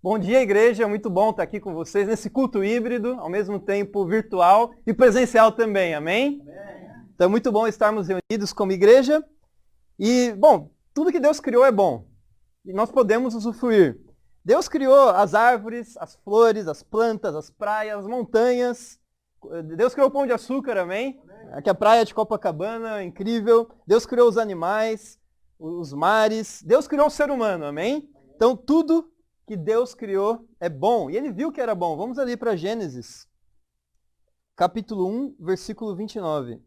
Bom dia, igreja. Muito bom estar aqui com vocês nesse culto híbrido, ao mesmo tempo virtual e presencial também. Amém? Amém. Então é muito bom estarmos reunidos como igreja. E, bom, tudo que Deus criou é bom. E nós podemos usufruir. Deus criou as árvores, as flores, as plantas, as praias, as montanhas. Deus criou o Pão de Açúcar, amém? Aqui a praia de Copacabana, incrível. Deus criou os animais, os mares. Deus criou o ser humano, amém? Então tudo que Deus criou é bom. E ele viu que era bom. Vamos ali para Gênesis, capítulo 1, versículo 29.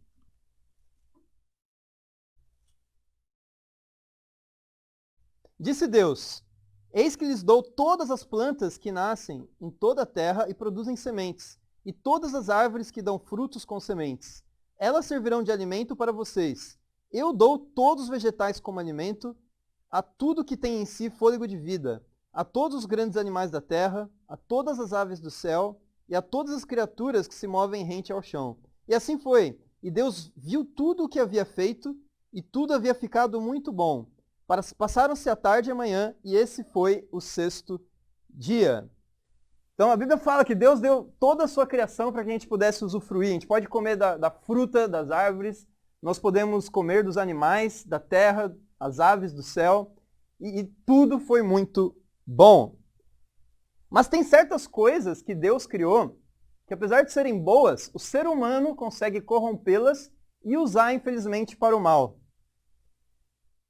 Disse Deus: Eis que lhes dou todas as plantas que nascem em toda a terra e produzem sementes, e todas as árvores que dão frutos com sementes. Elas servirão de alimento para vocês. Eu dou todos os vegetais como alimento, a tudo que tem em si fôlego de vida, a todos os grandes animais da terra, a todas as aves do céu, e a todas as criaturas que se movem rente ao chão. E assim foi. E Deus viu tudo o que havia feito, e tudo havia ficado muito bom. Passaram-se a tarde e a manhã, e esse foi o sexto dia. Então a Bíblia fala que Deus deu toda a sua criação para que a gente pudesse usufruir. A gente pode comer da fruta das árvores, nós podemos comer dos animais, da terra, as aves do céu, e tudo foi muito bom. Mas tem certas coisas que Deus criou que, apesar de serem boas, o ser humano consegue corrompê-las e usar, infelizmente, para o mal.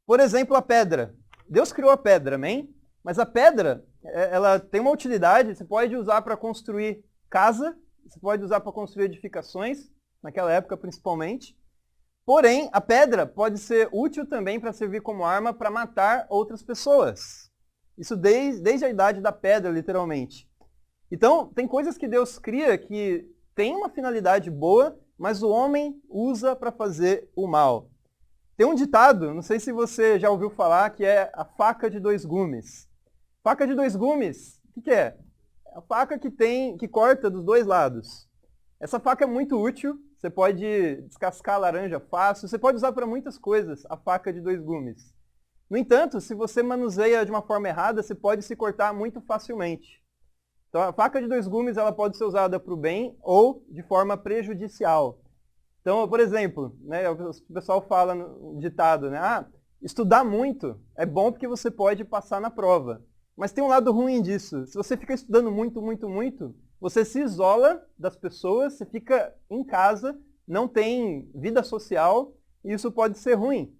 Por exemplo, a pedra. Deus criou a pedra, amém? Mas a pedra, ela tem uma utilidade, você pode usar para construir casa, você pode usar para construir edificações, naquela época principalmente. Porém, a pedra pode ser útil também para servir como arma para matar outras pessoas. Isso desde a idade da pedra, literalmente. Então, tem coisas que Deus cria que tem uma finalidade boa, mas o homem usa para fazer o mal. Tem um ditado, não sei se você já ouviu falar, que é a faca de dois gumes. Faca de dois gumes, o que é? É a faca que corta dos dois lados. Essa faca é muito útil, você pode descascar a laranja fácil, você pode usar para muitas coisas a faca de dois gumes. No entanto, se você manuseia de uma forma errada, você pode se cortar muito facilmente. Então a faca de dois gumes ela pode ser usada para o bem ou de forma prejudicial. Então, por exemplo, né, o pessoal fala no ditado, né? Estudar muito é bom porque você pode passar na prova. Mas tem um lado ruim disso. Se você fica estudando muito, você se isola das pessoas, você fica em casa, não tem vida social, e isso pode ser ruim.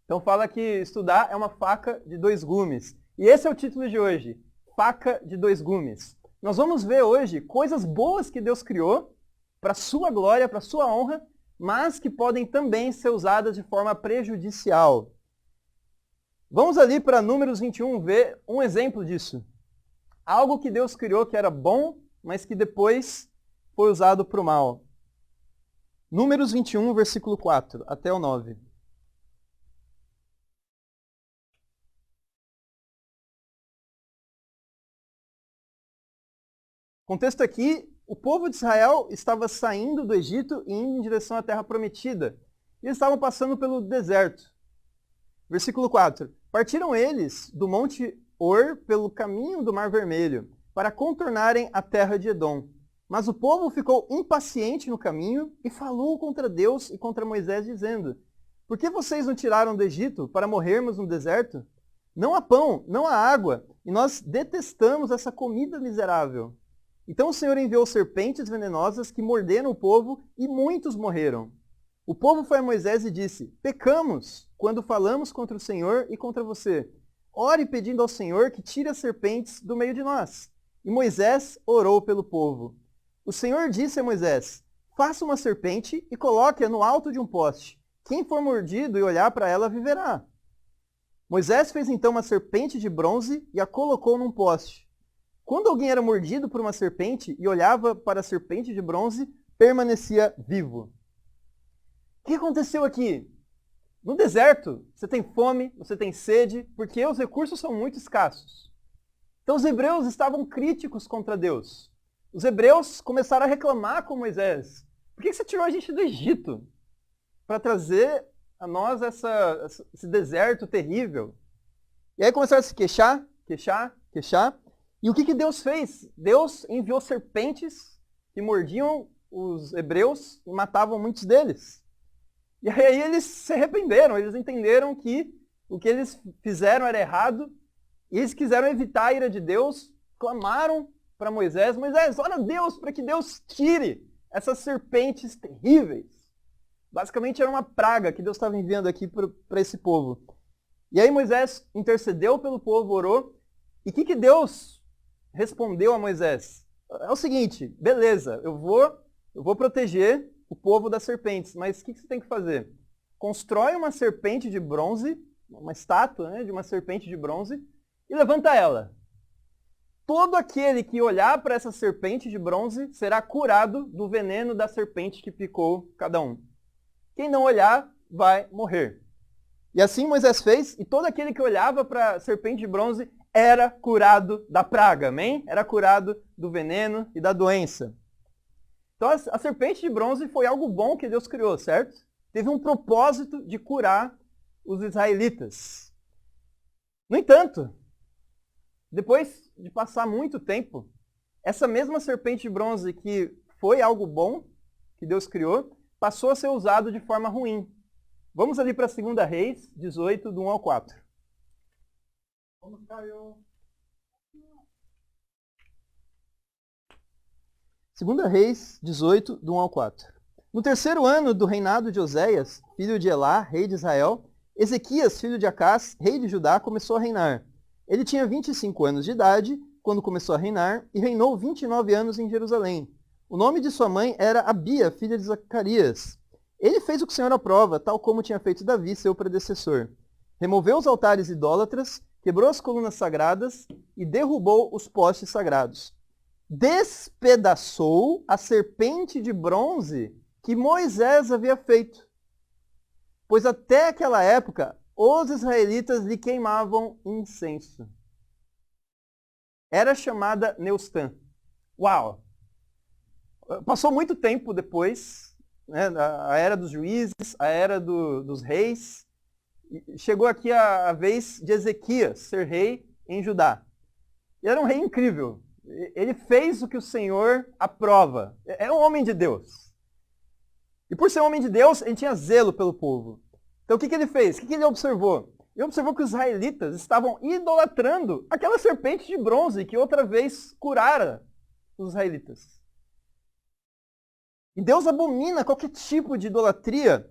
Então fala que estudar é uma faca de dois gumes. E esse é o título de hoje, Faca de Dois Gumes. Nós vamos ver hoje coisas boas que Deus criou, para sua glória, para sua honra, mas que podem também ser usadas de forma prejudicial. Vamos ali para Números 21 ver um exemplo disso. Algo que Deus criou que era bom, mas que depois foi usado para o mal. Números 21, versículo 4 até o 9. O contexto aqui, o povo de Israel estava saindo do Egito e indo em direção à terra prometida. E eles estavam passando pelo deserto. Versículo 4. Partiram eles do monte Or pelo caminho do Mar Vermelho, para contornarem a terra de Edom. Mas o povo ficou impaciente no caminho e falou contra Deus e contra Moisés, dizendo: Por que vocês não tiraram do Egito para morrermos no deserto? Não há pão, não há água, e nós detestamos essa comida miserável. Então o Senhor enviou serpentes venenosas que morderam o povo e muitos morreram. O povo foi a Moisés e disse: Pecamos quando falamos contra o Senhor e contra você. Ore pedindo ao Senhor que tire as serpentes do meio de nós. E Moisés orou pelo povo. O Senhor disse a Moisés: Faça uma serpente e coloque-a no alto de um poste. Quem for mordido e olhar para ela viverá. Moisés fez então uma serpente de bronze e a colocou num poste. Quando alguém era mordido por uma serpente e olhava para a serpente de bronze, permanecia vivo. O que aconteceu aqui? No deserto, você tem fome, você tem sede, porque os recursos são muito escassos. Então os hebreus estavam críticos contra Deus. Os hebreus começaram a reclamar com Moisés. Por que você tirou a gente do Egito? Para trazer a nós esse deserto terrível. E aí começaram a se queixar. E o que Deus fez? Deus enviou serpentes que mordiam os hebreus e matavam muitos deles. E aí eles se arrependeram, eles entenderam que o que eles fizeram era errado, e eles quiseram evitar a ira de Deus, clamaram para Moisés, Moisés, ora a Deus para que Deus tire essas serpentes terríveis. Basicamente era uma praga que Deus estava enviando aqui para esse povo. E aí Moisés intercedeu pelo povo, orou, e o que Deus respondeu a Moisés? É o seguinte, beleza, eu vou proteger o povo das serpentes, mas o que você tem que fazer? Constrói uma serpente de bronze, uma estátua, né, de uma serpente de bronze, e levanta ela. Todo aquele que olhar para essa serpente de bronze será curado do veneno da serpente que picou cada um. Quem não olhar vai morrer. E assim Moisés fez, e todo aquele que olhava para a serpente de bronze era curado da praga, amém? Era curado do veneno e da doença. Então a serpente de bronze foi algo bom que Deus criou, certo? Teve um propósito de curar os israelitas. No entanto, depois de passar muito tempo, essa mesma serpente de bronze que foi algo bom que Deus criou, passou a ser usado de forma ruim. Vamos ali para 2 Reis 18, do 1 ao 4. Vamos, Caio. 2 Reis 18, do 1 ao 4. No terceiro ano do reinado de Oséias, filho de Elá, rei de Israel, Ezequias, filho de Acás, rei de Judá, começou a reinar. Ele tinha 25 anos de idade quando começou a reinar e reinou 29 anos em Jerusalém. O nome de sua mãe era Abia, filha de Zacarias. Ele fez o que o Senhor aprova, tal como tinha feito Davi, seu predecessor. Removeu os altares idólatras, quebrou as colunas sagradas e derrubou os postes sagrados. Despedaçou a serpente de bronze que Moisés havia feito. Pois até aquela época, os israelitas lhe queimavam incenso. Era chamada Neustã. Uau! Passou muito tempo depois, né, a era dos juízes, a era dos reis. Chegou aqui a vez de Ezequias ser rei em Judá. Ele era um rei incrível. Ele fez o que o Senhor aprova. Era um homem de Deus. E por ser um homem de Deus, ele tinha zelo pelo povo. Então o que ele fez? O que ele observou? Ele observou que os israelitas estavam idolatrando aquela serpente de bronze que outra vez curara os israelitas. E Deus abomina qualquer tipo de idolatria,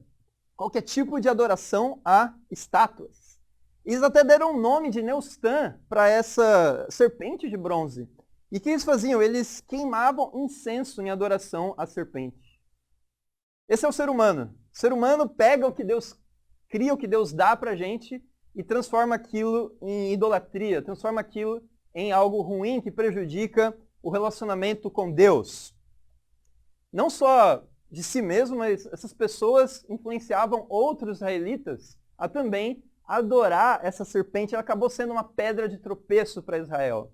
qualquer tipo de adoração a estátuas. Eles até deram o nome de Neustã para essa serpente de bronze. E o que eles faziam? Eles queimavam incenso em adoração à serpente. Esse é o ser humano. O ser humano pega o que Deus cria, o que Deus dá para a gente e transforma aquilo em idolatria, transforma aquilo em algo ruim que prejudica o relacionamento com Deus. Não só de si mesmo, mas essas pessoas influenciavam outros israelitas a também adorar essa serpente. Ela acabou sendo uma pedra de tropeço para Israel.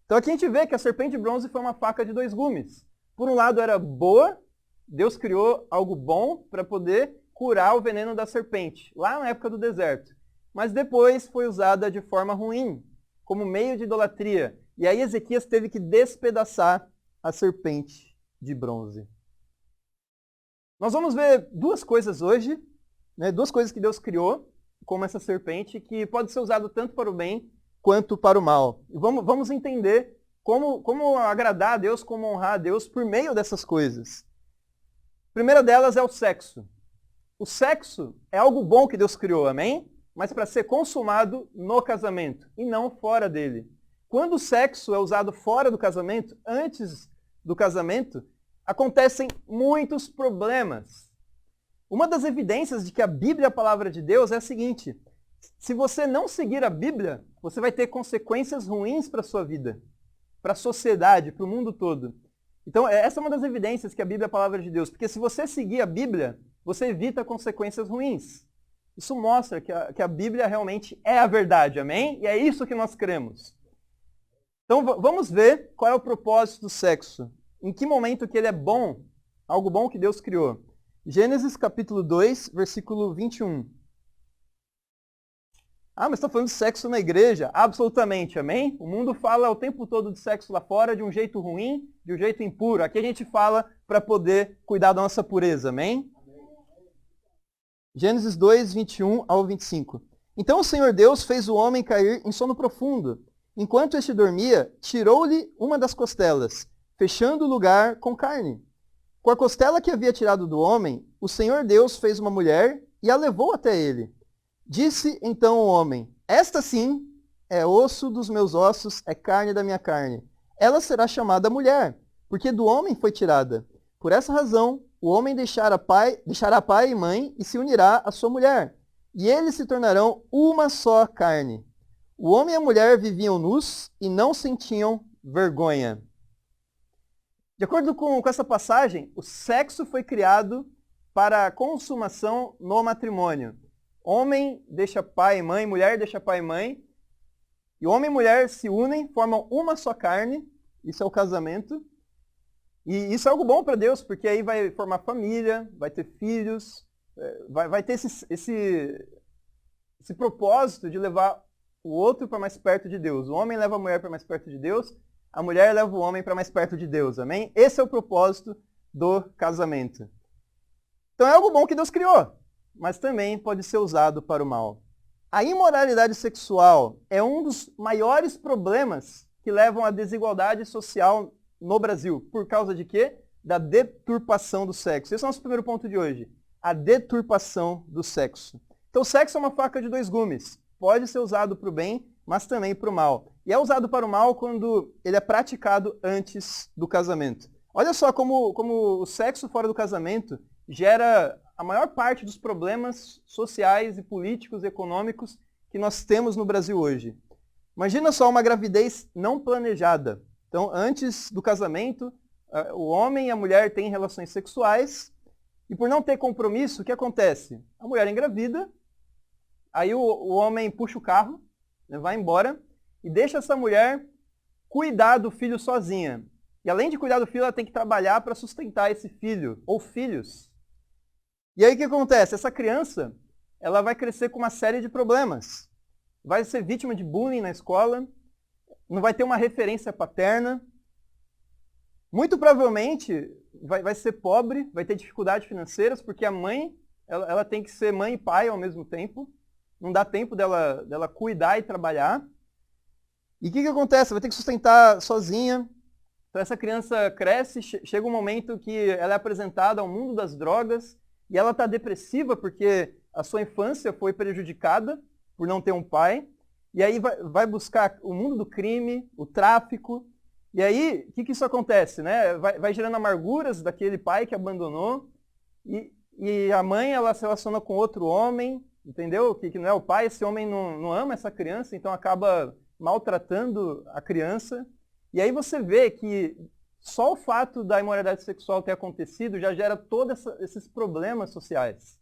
Então aqui a gente vê que a serpente de bronze foi uma faca de dois gumes. Por um lado era boa, Deus criou algo bom para poder curar o veneno da serpente, lá na época do deserto. Mas depois foi usada de forma ruim, como meio de idolatria. E aí Ezequias teve que despedaçar a serpente de bronze. Nós vamos ver duas coisas hoje, né, duas coisas que Deus criou, como essa serpente, que pode ser usado tanto para o bem quanto para o mal. E vamos entender como agradar a Deus, como honrar a Deus por meio dessas coisas. A primeira delas é o sexo. O sexo é algo bom que Deus criou, amém? Mas para ser consumado no casamento e não fora dele. Quando o sexo é usado fora do casamento, antes do casamento, acontecem muitos problemas. Uma das evidências de que a Bíblia é a palavra de Deus é a seguinte: se você não seguir a Bíblia, você vai ter consequências ruins para a sua vida, para a sociedade, para o mundo todo. Então, essa é uma das evidências que a Bíblia é a palavra de Deus, porque se você seguir a Bíblia, você evita consequências ruins. Isso mostra que a Bíblia realmente é a verdade, amém? E é isso que nós cremos. Então, vamos ver qual é o propósito do sexo. Em que momento que ele é bom, algo bom que Deus criou. Gênesis capítulo 2, versículo 21. Ah, mas está falando de sexo na igreja? Absolutamente, amém? O mundo fala o tempo todo de sexo lá fora de um jeito ruim, de um jeito impuro. Aqui a gente fala para poder cuidar da nossa pureza, amém? Gênesis 2, 21 ao 25. Então o Senhor Deus fez o homem cair em sono profundo. Enquanto este dormia, tirou-lhe uma das costelas, fechando o lugar com carne. Com a costela que havia tirado do homem, o Senhor Deus fez uma mulher e a levou até ele. Disse então o homem, esta sim é osso dos meus ossos, é carne da minha carne. Ela será chamada mulher, porque do homem foi tirada. Por essa razão, o homem deixará pai e mãe e se unirá à sua mulher, e eles se tornarão uma só carne. O homem e a mulher viviam nus e não sentiam vergonha. De acordo com essa passagem, o sexo foi criado para a consumação no matrimônio. Homem deixa pai e mãe, mulher deixa pai e mãe, e homem e mulher se unem, formam uma só carne, isso é o casamento. E isso é algo bom para Deus, porque aí vai formar família, vai ter filhos, vai ter esse propósito de levar o outro para mais perto de Deus. O homem leva a mulher para mais perto de Deus, a mulher leva o homem para mais perto de Deus, amém? Esse é o propósito do casamento. Então é algo bom que Deus criou, mas também pode ser usado para o mal. A imoralidade sexual é um dos maiores problemas que levam à desigualdade social no Brasil. Por causa de quê? Da deturpação do sexo. Esse é o nosso primeiro ponto de hoje. A deturpação do sexo. Então o sexo é uma faca de dois gumes. Pode ser usado para o bem, mas também para o mal. E é usado para o mal quando ele é praticado antes do casamento. Olha só como o sexo fora do casamento gera a maior parte dos problemas sociais e políticos e econômicos que nós temos no Brasil hoje. Imagina só uma gravidez não planejada. Então, antes do casamento, o homem e a mulher têm relações sexuais, e por não ter compromisso, o que acontece? A mulher engravida, aí o homem puxa o carro, né, vai embora, e deixa essa mulher cuidar do filho sozinha. E além de cuidar do filho, ela tem que trabalhar para sustentar esse filho, ou filhos. E aí o que acontece? Essa criança, ela vai crescer com uma série de problemas. Vai ser vítima de bullying na escola, não vai ter uma referência paterna, muito provavelmente vai ser pobre, vai ter dificuldades financeiras, porque a mãe, ela tem que ser mãe e pai ao mesmo tempo, não dá tempo dela cuidar e trabalhar. E o que acontece? Vai ter que sustentar sozinha. Então essa criança cresce, chega um momento que ela é apresentada ao mundo das drogas, e ela está depressiva porque a sua infância foi prejudicada por não ter um pai. E aí vai buscar o mundo do crime, o tráfico. E aí, o que isso acontece? Né? Vai gerando amarguras daquele pai que abandonou. E a mãe, ela se relaciona com outro homem, entendeu? Que não é o pai. Esse homem não ama essa criança, então acaba maltratando a criança. E aí você vê que só o fato da imoralidade sexual ter acontecido já gera todos esses problemas sociais.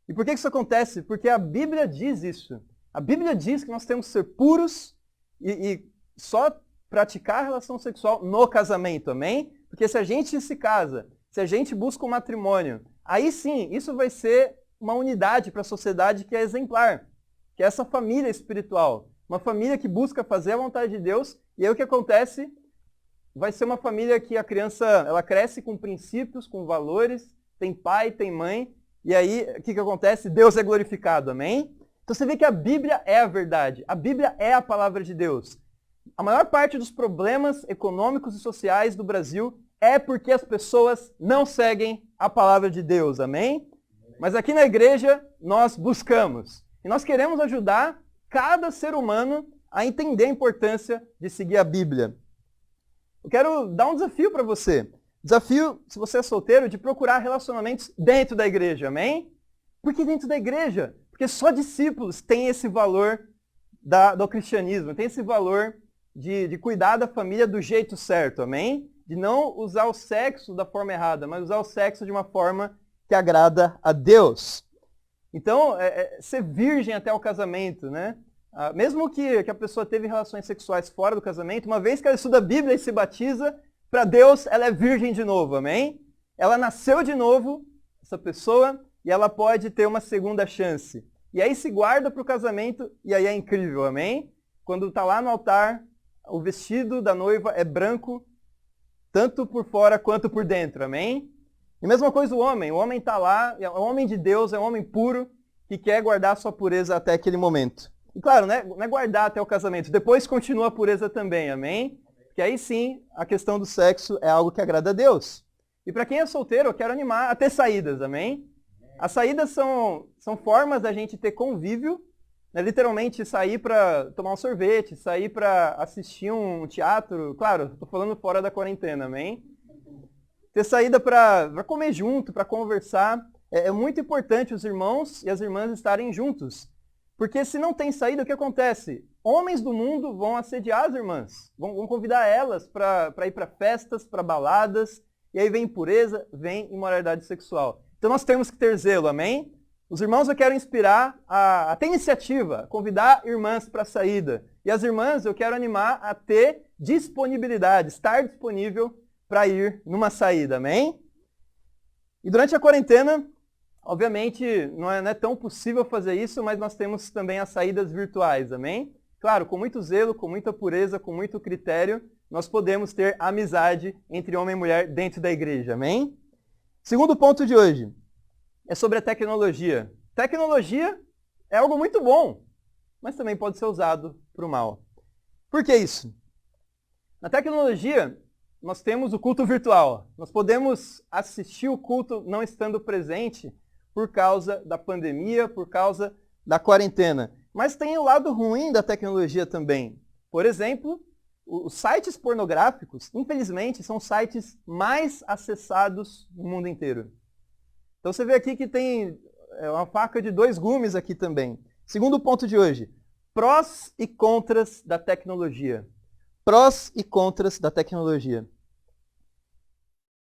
E por que isso acontece? Porque a Bíblia diz isso. A Bíblia diz que nós temos que ser puros e só praticar a relação sexual no casamento, amém? Porque se a gente se casa, se a gente busca um matrimônio, aí sim, isso vai ser uma unidade para a sociedade que é exemplar, que é essa família espiritual. Uma família que busca fazer a vontade de Deus, e aí o que acontece? Vai ser uma família que a criança ela cresce com princípios, com valores, tem pai, tem mãe, e aí o que acontece? Deus é glorificado, amém? Então você vê que a Bíblia é a verdade, a Bíblia é a palavra de Deus. A maior parte dos problemas econômicos e sociais do Brasil é porque as pessoas não seguem a palavra de Deus, amém? Mas aqui na igreja nós buscamos, e nós queremos ajudar cada ser humano a entender a importância de seguir a Bíblia. Eu quero dar um desafio para você. Desafio, se você é solteiro, de procurar relacionamentos dentro da igreja, amém? Por que dentro da igreja? Porque só discípulos têm esse valor do cristianismo, tem esse valor de cuidar da família do jeito certo, amém? De não usar o sexo da forma errada, mas usar o sexo de uma forma que agrada a Deus. Então, ser virgem até o casamento, né? Mesmo que a pessoa teve relações sexuais fora do casamento, uma vez que ela estuda a Bíblia e se batiza, para Deus ela é virgem de novo, amém? Ela nasceu de novo, essa pessoa, e ela pode ter uma segunda chance. e aí se guarda para o casamento, e aí é incrível, amém? Quando está lá no altar, o vestido da noiva é branco, tanto por fora quanto por dentro, amém? E mesma coisa o homem está lá, é um homem de Deus, é um homem puro, que quer guardar sua pureza até aquele momento. E claro, não é guardar até o casamento, depois continua a pureza também, amém? Porque aí sim, a questão do sexo é algo que agrada a Deus. E para quem é solteiro, eu quero animar a ter saídas, amém? As saídas são formas da gente ter convívio, né? Literalmente sair para tomar um sorvete, sair para assistir um teatro, claro, estou falando fora da quarentena, amém? Ter saída para comer junto, para conversar. É muito importante os irmãos e as irmãs estarem juntos. Porque se não tem saída, o que acontece? Homens do mundo vão assediar as irmãs, vão convidar elas para ir para festas, para baladas, e aí vem impureza, vem imoralidade sexual. Então nós temos que ter zelo, amém? Os irmãos eu quero inspirar a ter iniciativa, convidar irmãs para a saída. E as irmãs eu quero animar a ter disponibilidade, estar disponível para ir numa saída, amém? E durante a quarentena, obviamente, não é tão possível fazer isso, mas nós temos também as saídas virtuais, amém? Claro, com muito zelo, com muita pureza, com muito critério, nós podemos ter amizade entre homem e mulher dentro da igreja, amém? Segundo ponto de hoje é sobre a tecnologia. Tecnologia é algo muito bom, mas também pode ser usado para o mal. Por que isso? Na tecnologia, nós temos o culto virtual. Nós podemos assistir o culto não estando presente por causa da pandemia, por causa da quarentena. Mas tem o lado ruim da tecnologia também. Por exemplo, os sites pornográficos, infelizmente, são os sites mais acessados no mundo inteiro. Então você vê aqui que tem uma faca de dois gumes aqui também. Segundo ponto de hoje, prós e contras da tecnologia. Prós e contras da tecnologia.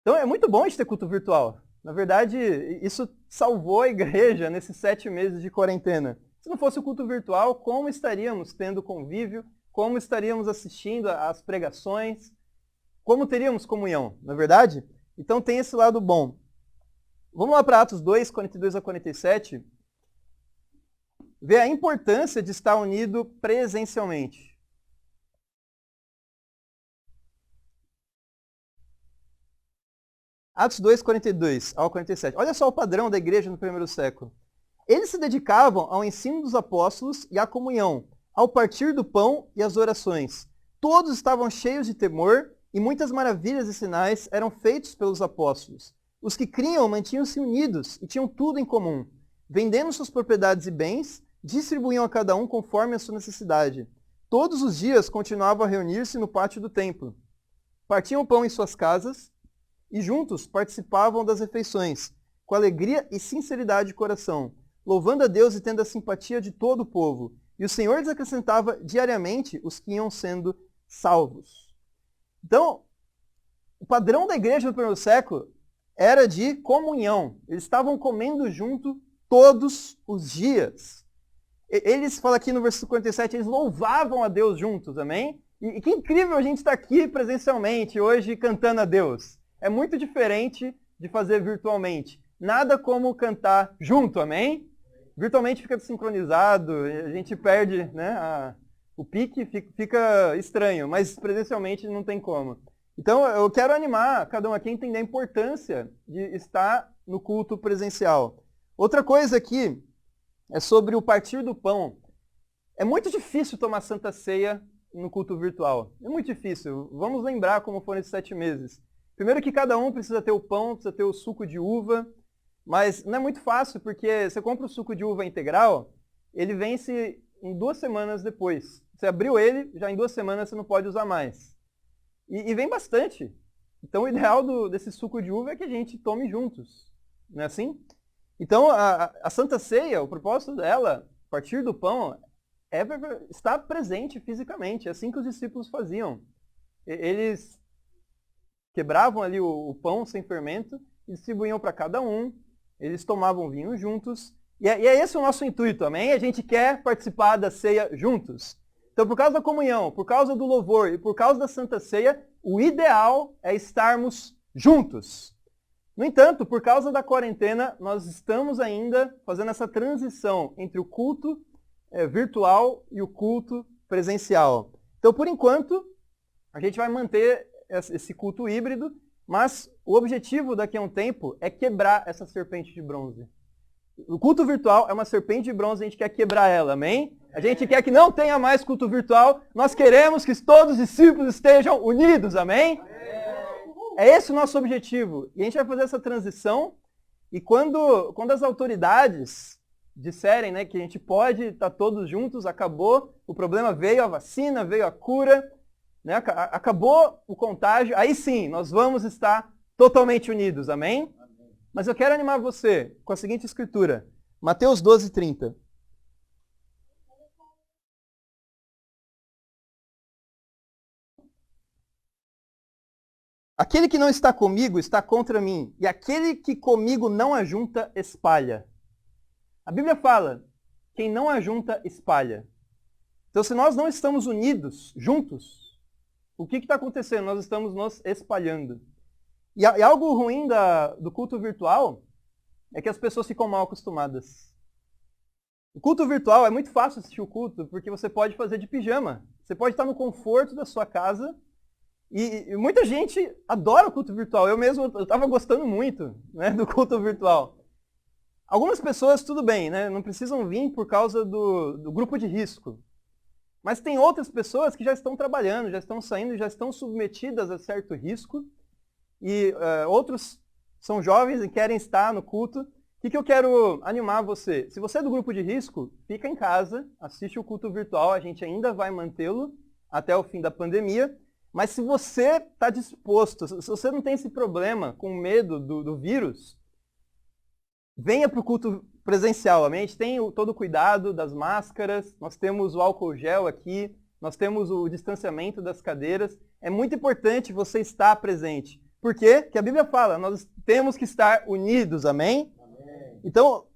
Então é muito bom a gente ter culto virtual. Na verdade, isso salvou a igreja nesses 7 meses de quarentena. Se não fosse o culto virtual, como estaríamos tendo convívio? Como estaríamos assistindo às pregações? Como teríamos comunhão, não é verdade? Então tem esse lado bom. Vamos lá para Atos 2, 42 a 47. Ver a importância de estar unido presencialmente. Atos 2, 42 ao 47. Olha só o padrão da igreja no primeiro século. Eles se dedicavam ao ensino dos apóstolos e à comunhão, ao partir do pão e às orações. Todos estavam cheios de temor e muitas maravilhas e sinais eram feitos pelos apóstolos. Os que criam mantinham-se unidos e tinham tudo em comum. Vendendo suas propriedades e bens, distribuíam a cada um conforme a sua necessidade. Todos os dias continuavam a reunir-se no pátio do templo. Partiam o pão em suas casas e juntos participavam das refeições, com alegria e sinceridade de coração, louvando a Deus e tendo a simpatia de todo o povo. E o Senhor lhes acrescentava diariamente os que iam sendo salvos. Então, o padrão da igreja no primeiro século era de comunhão. Eles estavam comendo junto todos os dias. Eles, fala aqui no versículo 47, eles louvavam a Deus juntos, amém? E que incrível a gente estar aqui presencialmente, hoje, cantando a Deus. É muito diferente de fazer virtualmente. Nada como cantar junto, amém? Virtualmente fica desincronizado, a gente perde, né, o pique, fica estranho, mas presencialmente não tem como. Então eu quero animar cada um aqui a entender a importância de estar no culto presencial. Outra coisa aqui é sobre o partir do pão. É muito difícil tomar Santa Ceia no culto virtual. É muito difícil. Vamos lembrar como foram esses 7 meses. Primeiro que cada um precisa ter o pão, precisa ter o suco de uva, mas não é muito fácil, porque você compra o suco de uva integral, ele vence em 2 semanas depois. Você abriu ele, já em 2 semanas você não pode usar mais. E vem bastante. Então o ideal desse suco de uva é que a gente tome juntos. Não é assim? Então a Santa Ceia, o propósito dela, a partir do pão, é estar presente fisicamente. É assim que os discípulos faziam. Eles quebravam ali o pão sem fermento, distribuíam para cada um, eles tomavam vinho juntos. E é esse o nosso intuito, amém? A gente quer participar da ceia juntos. Então, por causa da comunhão, por causa do louvor e por causa da Santa Ceia, o ideal é estarmos juntos. No entanto, por causa da quarentena, nós estamos ainda fazendo essa transição entre o culto virtual e o culto presencial. Então, por enquanto, a gente vai manter esse culto híbrido, mas o objetivo daqui a um tempo é quebrar essa serpente de bronze. O culto virtual é uma serpente de bronze, a gente quer quebrar ela, amém? A gente quer que não tenha mais culto virtual, nós queremos que todos os discípulos estejam unidos, amém? É esse o nosso objetivo. E a gente vai fazer essa transição, e quando as autoridades disserem, né, que a gente pode estar todos juntos, acabou, o problema veio a vacina, veio a cura, né, acabou o contágio, aí sim, nós vamos estar totalmente unidos, amém? Mas eu quero animar você com a seguinte escritura, Mateus 12:30. Aquele que não está comigo está contra mim, e aquele que comigo não ajunta, espalha. A Bíblia fala, quem não ajunta, espalha. Então, se nós não estamos unidos, juntos, o que está acontecendo? Nós estamos nos espalhando. E algo ruim do culto virtual é que as pessoas ficam mal acostumadas. O culto virtual é muito fácil assistir o culto, porque você pode fazer de pijama. Você pode estar no conforto da sua casa. E muita gente adora o culto virtual. Eu mesmo estava gostando muito, né, do culto virtual. Algumas pessoas, tudo bem, né, não precisam vir por causa do grupo de risco. Mas tem outras pessoas que já estão trabalhando, já estão saindo, já estão submetidas a certo risco. E outros são jovens e querem estar no culto. O que eu quero animar você? Se você é do grupo de risco, fica em casa, assiste o culto virtual, a gente ainda vai mantê-lo até o fim da pandemia. Mas se você está disposto, se você não tem esse problema com medo do vírus, venha para o culto presencial. A gente tem todo o cuidado das máscaras, nós temos o álcool gel aqui, nós temos o distanciamento das cadeiras. É muito importante você estar presente. Por quê? Porque a Bíblia fala, nós temos que estar unidos, amém? Amém. Então,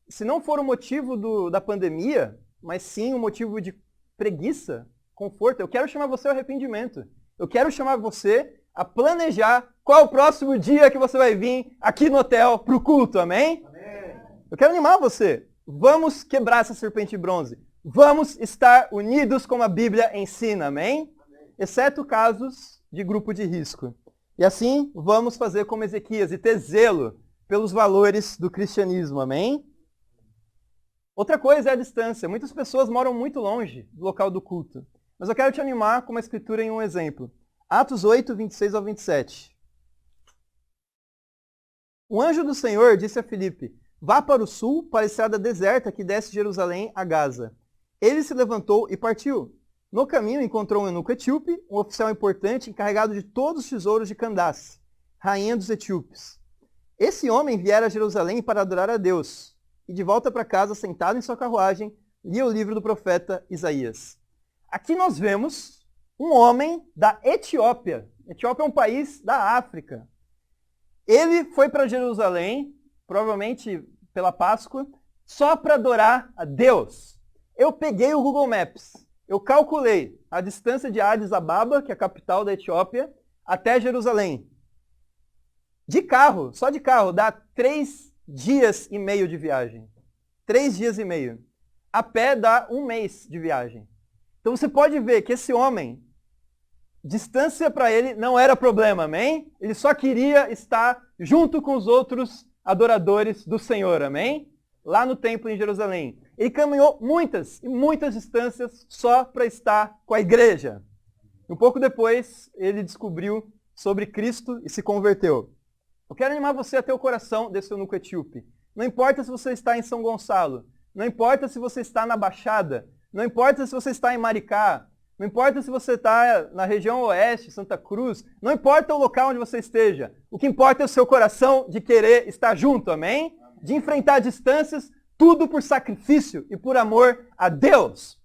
se não for o motivo da pandemia, mas sim o motivo de preguiça, conforto, eu quero chamar você ao arrependimento. Eu quero chamar você a planejar qual é o próximo dia que você vai vir aqui no hotel para o culto, amém? Amém? Eu quero animar você. Vamos quebrar essa serpente de bronze. Vamos estar unidos como a Bíblia ensina, amém? Amém? Exceto casos de grupo de risco. E assim, vamos fazer como Ezequias e ter zelo pelos valores do cristianismo, amém? Outra coisa é a distância. Muitas pessoas moram muito longe do local do culto. Mas eu quero te animar com uma escritura em um exemplo. Atos 8, 26 ao 27. O anjo do Senhor disse a Filipe, vá para o sul, para a estrada deserta que desce de Jerusalém a Gaza. Ele se levantou e partiu. No caminho encontrou um eunuco etíope, um oficial importante encarregado de todos os tesouros de Candace, rainha dos etíopes. Esse homem viera a Jerusalém para adorar a Deus, e de volta para casa, sentado em sua carruagem, lia o livro do profeta Isaías. Aqui nós vemos um homem da Etiópia. Etiópia é um país da África. Ele foi para Jerusalém, provavelmente pela Páscoa, só para adorar a Deus. Eu peguei o Google Maps. Eu calculei a distância de Addis Ababa, que é a capital da Etiópia, até Jerusalém. De carro, só de carro, dá 3 dias e meio de viagem. 3 dias e meio. A pé dá 1 mês de viagem. Então você pode ver que esse homem, distância para ele não era problema, amém? Ele só queria estar junto com os outros adoradores do Senhor, amém? Lá no templo em Jerusalém. Ele caminhou muitas e muitas distâncias só para estar com a igreja. Um pouco depois, ele descobriu sobre Cristo e se converteu. Eu quero animar você a ter o coração desse eunuco etíope. Não importa se você está em São Gonçalo, não importa se você está na Baixada, não importa se você está em Maricá, não importa se você está na região oeste, Santa Cruz, não importa o local onde você esteja. O que importa é o seu coração de querer estar junto, amém? De enfrentar distâncias, tudo por sacrifício e por amor a Deus.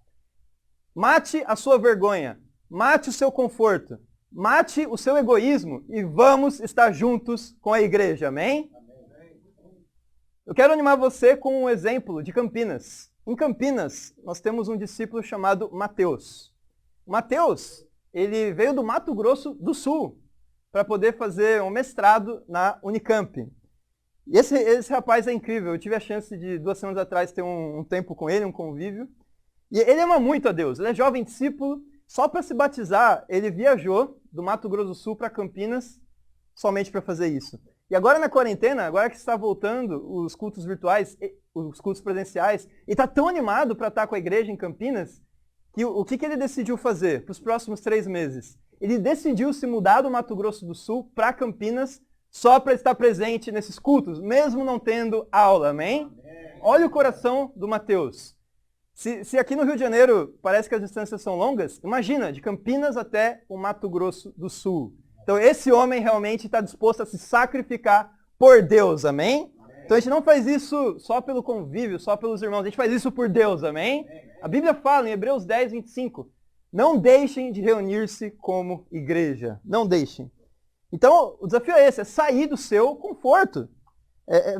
Mate a sua vergonha, mate o seu conforto, mate o seu egoísmo e vamos estar juntos com a igreja, amém? Eu quero animar você com um exemplo de Campinas. Em Campinas, nós temos um discípulo chamado Mateus. Mateus, ele veio do Mato Grosso do Sul. para poder fazer um mestrado na Unicamp. E esse rapaz é incrível. Eu tive a chance de 2 semanas atrás ter um tempo com ele, um convívio. E ele ama muito a Deus. Ele é jovem discípulo. Só para se batizar, ele viajou do Mato Grosso do Sul para Campinas somente para fazer isso. E agora na quarentena, agora que está voltando os cultos virtuais, os cultos presenciais, e está tão animado para estar com a igreja em Campinas, que o que ele decidiu fazer para os próximos 3 meses? Ele decidiu se mudar do Mato Grosso do Sul para Campinas só para estar presente nesses cultos, mesmo não tendo aula, amém? Olha o coração do Mateus. Se aqui no Rio de Janeiro parece que as distâncias são longas, imagina, de Campinas até o Mato Grosso do Sul. Então esse homem realmente está disposto a se sacrificar por Deus, amém? Então a gente não faz isso só pelo convívio, só pelos irmãos, a gente faz isso por Deus, amém? A Bíblia fala em Hebreus 10, 25, não deixem de reunir-se como igreja, não deixem. Então o desafio é esse, é sair do seu conforto,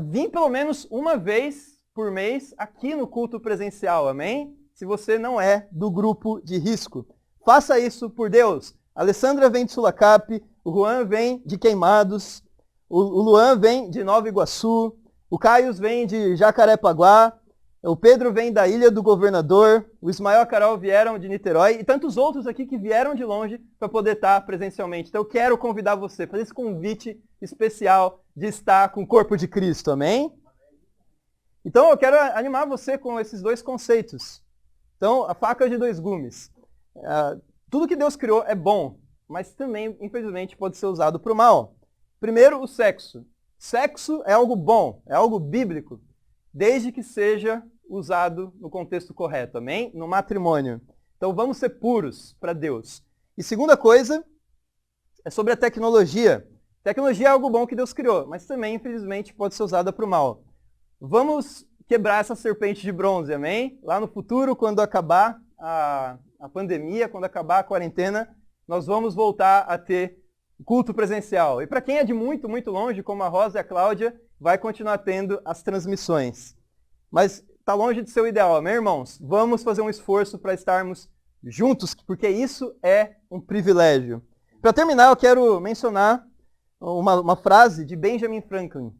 vir pelo menos uma vez por mês aqui no culto presencial, amém? Se você não é do grupo de risco. Faça isso por Deus. A Alessandra vem de Sulacap, o Juan vem de Queimados, o Luan vem de Nova Iguaçu, o Caio vem de Jacarepaguá, o Pedro vem da Ilha do Governador, o Ismael e a Carol vieram de Niterói e tantos outros aqui que vieram de longe para poder estar presencialmente. Então eu quero convidar você, fazer esse convite especial de estar com o corpo de Cristo, amém? Então eu quero animar você com esses 2 conceitos. Então, a faca de 2 gumes. Tudo que Deus criou é bom, mas também, infelizmente, pode ser usado para o mal. Primeiro, o sexo. Sexo é algo bom, é algo bíblico, desde que seja usado no contexto correto, amém? No matrimônio. Então vamos ser puros para Deus. E segunda coisa é sobre a tecnologia. Tecnologia é algo bom que Deus criou, mas também, infelizmente, pode ser usada para o mal. Vamos quebrar essa serpente de bronze, amém? Lá no futuro, quando acabar a pandemia, quando acabar a quarentena, nós vamos voltar a ter culto presencial. E para quem é de muito, muito longe, como a Rosa e a Cláudia, vai continuar tendo as transmissões. Mas está longe de ser o ideal, amém, irmãos? Vamos fazer um esforço para estarmos juntos, porque isso é um privilégio. Para terminar, eu quero mencionar uma frase de Benjamin Franklin.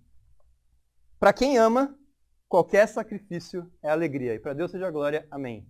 Para quem ama, qualquer sacrifício é alegria. E para Deus seja a glória. Amém.